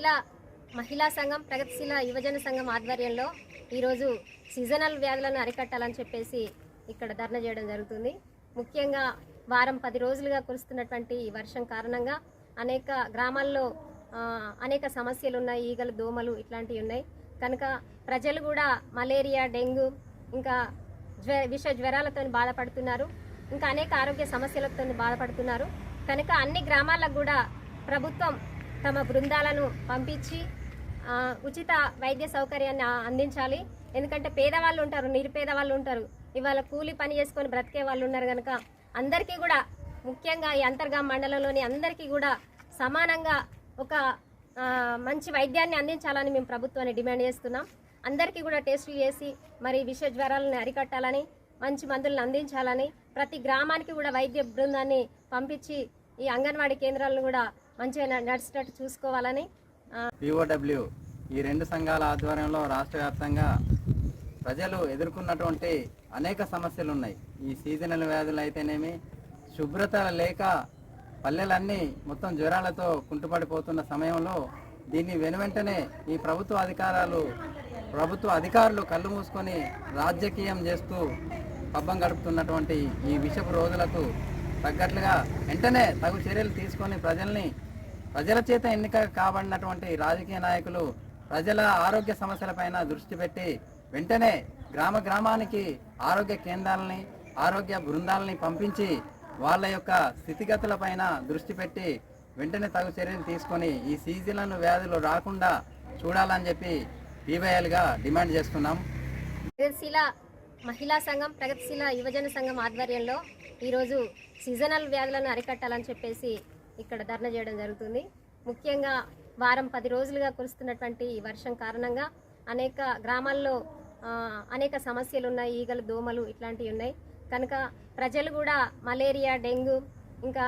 ప్రగతిశీల మహిళా సంఘం, ప్రగతిశీల యువజన సంఘం ఆధ్వర్యంలో ఈరోజు సీజనల్ వ్యాధులను అరికట్టాలని చెప్పేసి ఇక్కడ ధర్నా చేయడం జరుగుతుంది. ముఖ్యంగా వారం 10 రోజులుగా కురుస్తున్నటువంటి ఈ వర్షం కారణంగా అనేక గ్రామాల్లో అనేక సమస్యలు ఉన్నాయి. ఈగలు, దోమలు ఇట్లాంటివి ఉన్నాయి. కనుక ప్రజలు కూడా మలేరియా, డెంగ్యూ, ఇంకా విష జ్వరాలతో బాధపడుతున్నారు. ఇంకా అనేక ఆరోగ్య సమస్యలతో బాధపడుతున్నారు. కనుక అన్ని గ్రామాలకు కూడా ప్రభుత్వం తమ బృందాలను పంపించి ఉచిత వైద్య సౌకర్యాన్ని అందించాలి. ఎందుకంటే పేదవాళ్ళు ఉంటారు, నిరుపేద వాళ్ళు ఉంటారు, ఇవాళ కూలి పని చేసుకొని బ్రతికే వాళ్ళు ఉన్నారు. కనుక అందరికీ కూడా, ముఖ్యంగా ఈ అంతర్గామ మండలంలోని అందరికీ కూడా సమానంగా ఒక మంచి వైద్యాన్ని అందించాలని మేము ప్రభుత్వాన్ని డిమాండ్ చేస్తున్నాం. అందరికీ కూడా టెస్టులు చేసి మరి విష జ్వరాలను అరికట్టాలని, మంచి మందులను అందించాలని, ప్రతి గ్రామానికి కూడా వైద్య బృందాన్ని పంపించి ఈ అంగన్వాడీ కేంద్రాలను కూడా మంచిగా నడిచేటట్టు చూసుకోవాలని. POW ఈ 2 సంఘాల ఆధ్వర్యంలో రాష్ట్ర వ్యాప్తంగా ప్రజలు ఎదుర్కొన్నటువంటి అనేక సమస్యలు ఉన్నాయి. ఈ సీజనల్ వ్యాధులు అయితేనేమి, శుభ్రత లేక పల్లెలన్నీ మొత్తం జ్వరాలతో కుంటుపడిపోతున్న సమయంలో దీన్ని వెనువెంటనే ఈ ప్రభుత్వ అధికారులు కళ్ళు మూసుకొని రాజకీయం చేస్తూ పబ్బం గడుపుతున్నటువంటి ఈ విషపు రోజులకు తగ్గట్లుగా వెంటనే తగు చర్యలు తీసుకొని ప్రజల చేత ఎన్నిక కాబడినటువంటి రాజకీయ నాయకులు ప్రజల ఆరోగ్య సమస్యలపైన దృష్టి పెట్టి వెంటనే గ్రామానికి ఆరోగ్య కేంద్రాలని, ఆరోగ్య బృందాలని పంపించి వాళ్ళ యొక్క స్థితిగతులపైన దృష్టి పెట్టి వెంటనే తగు చర్యలు తీసుకొని ఈ సీజనల్ వ్యాధులు రాకుండా చూడాలని చెప్పి PYLగా డిమాండ్ చేస్తున్నాం. ప్రగతిశీల మహిళా సంఘం, ప్రగతిశీల యువజన సంఘం ఆధ్వర్యంలో ఈరోజు సీజనల్ వ్యాధులను అరికట్టాలని చెప్పేసి ఇక్కడ ధర్నా చేయడం జరుగుతుంది. ముఖ్యంగా వారం 10 రోజులుగా కురుస్తున్నటువంటి ఈ వర్షం కారణంగా అనేక గ్రామాల్లో అనేక సమస్యలు ఉన్నాయి. ఈగలు, దోమలు ఇట్లాంటివి ఉన్నాయి. కనుక ప్రజలు కూడా మలేరియా, డెంగ్యూ, ఇంకా